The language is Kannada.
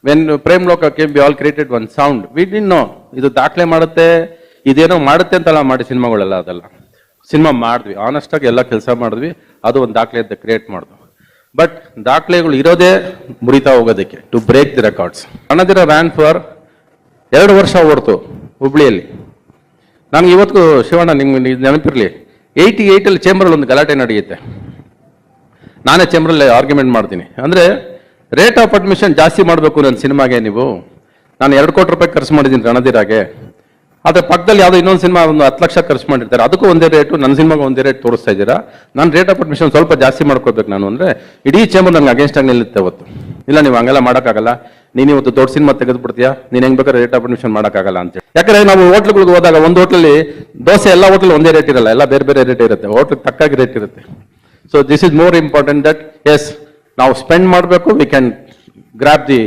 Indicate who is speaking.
Speaker 1: ವೆನ್ ಪ್ರೇಮ್ ಲೋಕ came B all created one sound we did no ಇದು ದಾಖಲೆ ಮಾಡುತ್ತೆ ಇದೇನೋ ಮಾಡುತ್ತೆ ಅಂತೆಲ್ಲ ಮಾಡಿ ಸಿನಿಮಾಗಳೆಲ್ಲ ಅದೆಲ್ಲ ಸಿನಿಮಾ ಮಾಡಿದ್ವಿ ಆನೆಸ್ಟ್ ಆಗಿ ಎಲ್ಲ ಕೆಲಸ ಮಾಡಿದ್ವಿ ಅದು ಒಂದು ದಾಖಲೆ ಅಂತ ಕ್ರಿಯೇಟ್ ಮಾಡಿದ್ವಿ ಬಟ್ ದಾಖಲೆಗಳು ಇರೋದೇ ಮುರಿತಾ ಹೋಗೋದಕ್ಕೆ ಟು ಬ್ರೇಕ್ ದಿ ರೆಕಾರ್ಡ್ಸ್. ಅಣ್ಣದಿರ ವ್ಯಾನ್ ಫಾರ್ 2 ವರ್ಷ ಓಡ್ತು ಹುಬ್ಳಿಯಲ್ಲಿ. ನನಗೆ ಇವತ್ತು ಶಿವಣ್ಣ ನಿಮ್ಗೆ ನೆನಪಿರಲಿ 88 ಚೇಂಬರಲ್ಲಿ ಒಂದು ಗಲಾಟೆ ನಡೆಯುತ್ತೆ. ನಾನೇ ಚೇಂಬರಲ್ಲಿ ಆರ್ಗ್ಯುಮೆಂಟ್ ಮಾಡ್ತೀನಿ ಅಂದರೆ ರೇಟ್ ಆಫ್ ಅಡ್ಮಿಷನ್ ಜಾಸ್ತಿ ಮಾಡಬೇಕು ನನ್ನ ಸಿನಿಮಾಗೆ ನೀವು. ನಾನು 2 ಕೋಟಿ ರೂಪಾಯಿ ಖರ್ಚು ಮಾಡಿದ್ದೀನಿ ರಣಧೀರಾಗೆ. ಆದರೆ ಪಕ್ಕದಲ್ಲಿ ಯಾವುದೋ ಇನ್ನೊಂದು ಸಿನಿಮಾ ಒಂದು 10 ಲಕ್ಷ ಖರ್ಚು ಮಾಡಿರ್ತಾರೆ, ಅದಕ್ಕೂ ಒಂದೇ ರೇಟು, ನನ್ನ ಸಿನಿಮಾಗೆ ಒಂದೇ ರೇಟ್ ತೋರಿಸ್ತಾ ಇದ್ದೀರಾ. ನಾನು ರೇಟ್ ಆಫ್ ಅಡ್ಮಿಷನ್ ಸ್ವಲ್ಪ ಜಾಸ್ತಿ ಮಾಡ್ಕೋಬೇಕು ನಾನು ಅಂದರೆ ಇಡೀ ಚೇಂಬರ್ ನನಗೆ ಅಗೇನ್ಸ್ಟ್ ಆಗಿ ನಿಲ್ಲುತ್ತೆ ಅವತ್ತು. ಇಲ್ಲ ನೀವು ಹಂಗೆಲ್ಲ ಮಾಡೋಕ್ಕಾಗಲ್ಲ, ನೀನು ಇವತ್ತು ದೊಡ್ಡ ಸಿನಿಮಾ ತೆಗೆದುಬಿಡ್ತೀಯಾ, ನೀನು ಹೆಂಗೆ ಬೇಕಾದ್ರೆ ರೇಟ್ ಆಫ್ ಅಡ್ಮಿಷನ್ ಮಾಡೋಕ್ಕಾಗಲ್ಲ ಅಂತೇಳಿ. ಯಾಕಂದರೆ ನಾವು ಹೋಟ್ಲ್ಗಳಿಗೆ ಹೋದಾಗ ಒಂದು ಹೋಟ್ಲಲ್ಲಿ ದೋಸೆ ಎಲ್ಲ ಹೋಟ್ಲಲ್ಲಿ ಒಂದೇ ರೇಟ್ ಇರಲ್ಲ, ಎಲ್ಲ ಬೇರೆ ಬೇರೆ ರೇಟ್ ಇರುತ್ತೆ, ಹೋಟ್ಲಿಗೆ ತಕ್ಕಾಗಿ ರೇಟ್ ಇರುತ್ತೆ. So this is more important that is ನಾವು ಸ್ಪೆಂಡ್ ಮಾಡಬೇಕು, ವಿ ಕ್ಯಾನ್ ಗ್ರಾಪ್ ದಿ